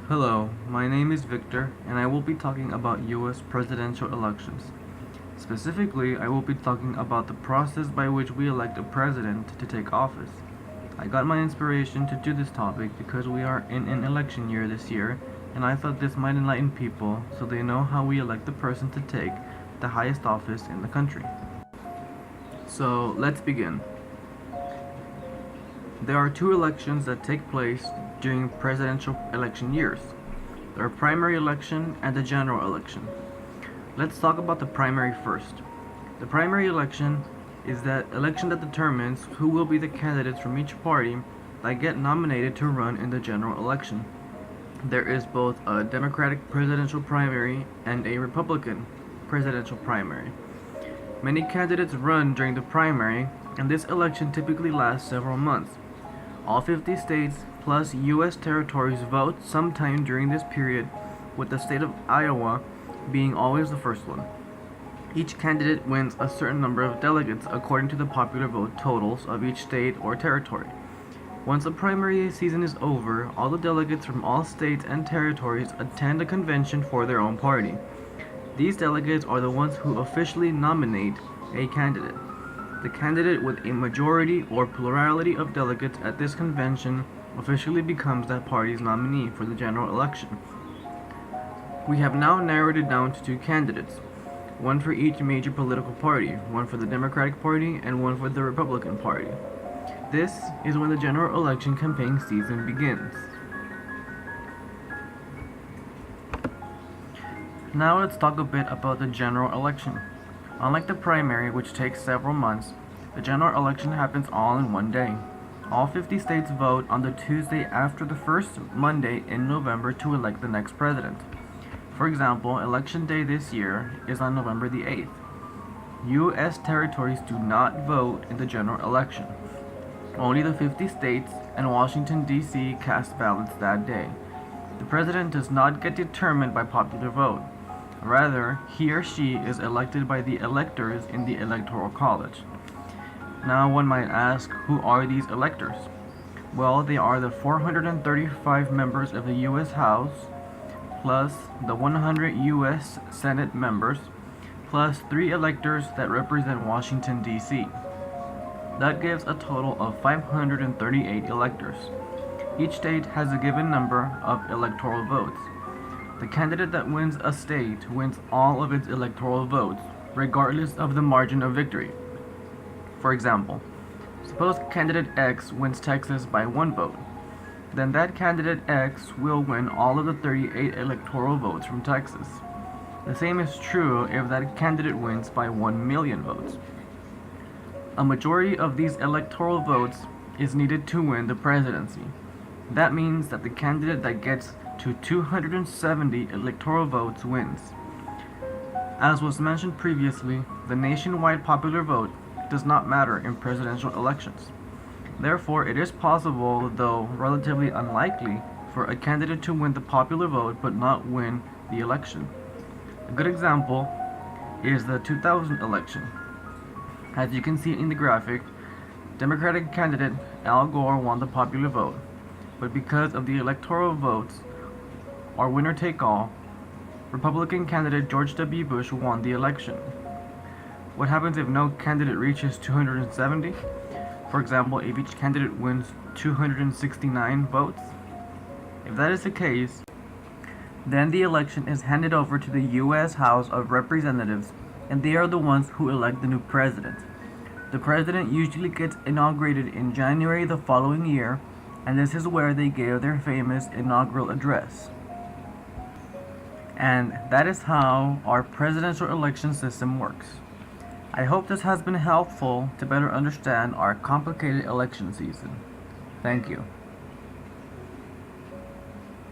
Hello, my name is Victor, and I will be talking about US presidential elections. Specifically, I will be talking about the process by which we elect a president to take office. I got my inspiration to do this topic because we are in an election year this year, and I thought this might enlighten people so they know how we elect the person to take the highest office in the country. So, let's begin. There are two elections that take place during presidential election years. There are primary election and the general election. Let's talk about the primary first. The primary election is that election that determines who will be the candidates from each party that get nominated to run in the general election. There is both a Democratic presidential primary and a Republican presidential primary. Many candidates run during the primary, and this election typically lasts several months. All 50 states plus U.S. territories vote sometime during this period, with the state of Iowa being always the first one. Each candidate wins a certain number of delegates according to the popular vote totals of each state or territory. Once the primary season is over, all the delegates from all states and territories attend a convention for their own party. These delegates are the ones who officially nominate a candidate. The candidate with a majority or plurality of delegates at this convention officially becomes that party's nominee for the general election. We have now narrowed it down to two candidates, one for each major political party, one for the Democratic Party and one for the Republican Party. This is when the general election campaign season begins. Now let's talk a bit about the general election. Unlike the primary, which takes several months, the general election happens all in one day. All 50 states vote on the Tuesday after the first Monday in November to elect the next president. For example, Election Day this year is on November the 8th. U.S. territories do not vote in the general election. Only the 50 states and Washington, D.C. cast ballots that day. The president does not get determined by popular vote. Rather, he or she is elected by the electors in the Electoral College. Now one might ask, who are these electors? Well, they are the 435 members of the U.S. House, plus the 100 U.S. Senate members, plus 3 electors that represent Washington, D.C. That gives a total of 538 electors. Each state has a given number of electoral votes. The candidate that wins a state wins all of its electoral votes, regardless of the margin of victory. For example, suppose candidate X wins Texas by 1 vote. Then that candidate X will win all of the 38 electoral votes from Texas. The same is true if that candidate wins by 1 million votes. A majority of these electoral votes is needed to win the presidency. That means that the candidate that gets to 270 electoral votes wins. As was mentioned previously, the nationwide popular vote does not matter in presidential elections. Therefore, it is possible, though relatively unlikely, for a candidate to win the popular vote but not win the election. A good example is the 2000 election. As you can see in the graphic, Democratic candidate Al Gore won the popular vote, but because of the electoral votes, or winner take all, Republican candidate George W. Bush won the election. What happens if no candidate reaches 270? For example, if each candidate wins 269 votes? If that is the case, then the election is handed over to the U.S. House of Representatives, and they are the ones who elect the new president. The president usually gets inaugurated in January the following year, and this is where they give their famous inaugural address. And that is how our presidential election system works. I hope this has been helpful to better understand our complicated election season. Thank you.